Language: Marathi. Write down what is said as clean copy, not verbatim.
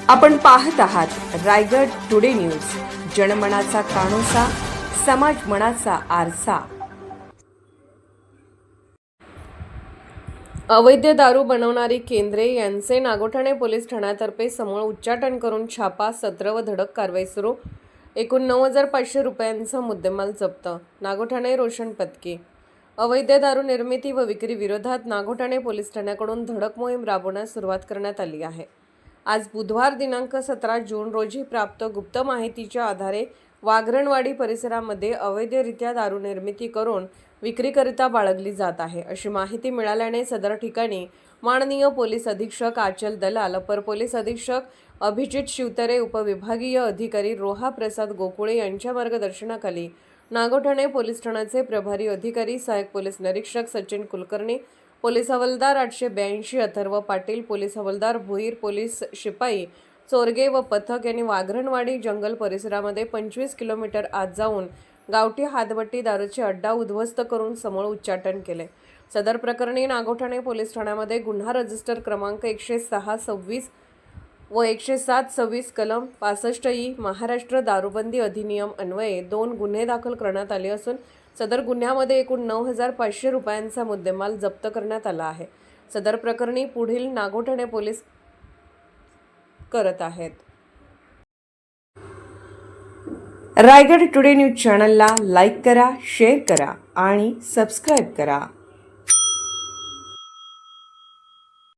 आपण पाहत आहात रायगड टुडे न्यूज, जनमनाचा कानोसा, समाज मनाचा आरसा। अवैध दारू बनवणारी केंद्रे यांचे नागोठाणे पोलीस ठाण्यातर्फे समूळ उच्चाटन करून छापा, सत्र व धडक कारवाई सुरू। एकूण 9,500 रुपयांचा मुद्देमाल जप्त। नागोठाणे रोशन पत्की। अवैध दारू निर्मिती व विक्री विरोधात नागोठाणे पोलीस ठाण्याकडून धडक मोहीम राबवण्यास सुरुवात करण्यात आली आहे। आज बुधवार दिनांक 17 जून रोजी प्राप्त गुप्त माहितीच्या आधारे वाघरणवाडी परिसरामध्ये अवैधरित्या दारू निर्मिती करून विक्रीकरिता बाळगली जात आहे अशी माहिती मिळाल्याने सदर ठिकाणी माननीय पोलीस अधीक्षक आचल दलाल, अपर पोलीस अधीक्षक अभिजित शिवतरे, उपविभागीय अधिकारी रोहा प्रसाद गोकुळे यांच्या मार्गदर्शनाखाली नागोठाणे पोलीस ठाण्याचे प्रभारी अधिकारी सहाय्यक पोलीस निरीक्षक सचिन कुलकर्णी, पोलीस हवालदार 882 अथर्व पाटील, पोलीस हवालदार भोईर, पोलीस शिपाई चोरगे व पथक यांनी वाघरणवाडी जंगल परिसरामध्ये 25 किलोमीटर आत जाऊन गावठी हातभट्टी दारूचे अड्डा उद्ध्वस्त करून समूळ उच्चाटन केले। सदर प्रकरणी नागोठाणे पोलीस ठाण्यामध्ये गुन्हा रजिस्टर क्रमांक 106-26 व 107-26 कलम 65 महाराष्ट्र दारूबंदी अधिनियम अन्वये 2 गुन्हे दाखल करण्यात आले असून सदर गुन्ह्यामध्ये एकूण 9,500 रुपयांचा मुद्देमाल जप्त करण्यात आला आहे। सदर प्रकरणी पुढील नागोठाणे पोलीस करत आहेत। रायगड टुडे न्यूज चॅनलला लाईक करा, शेअर करा आणि सबस्क्राईब करा।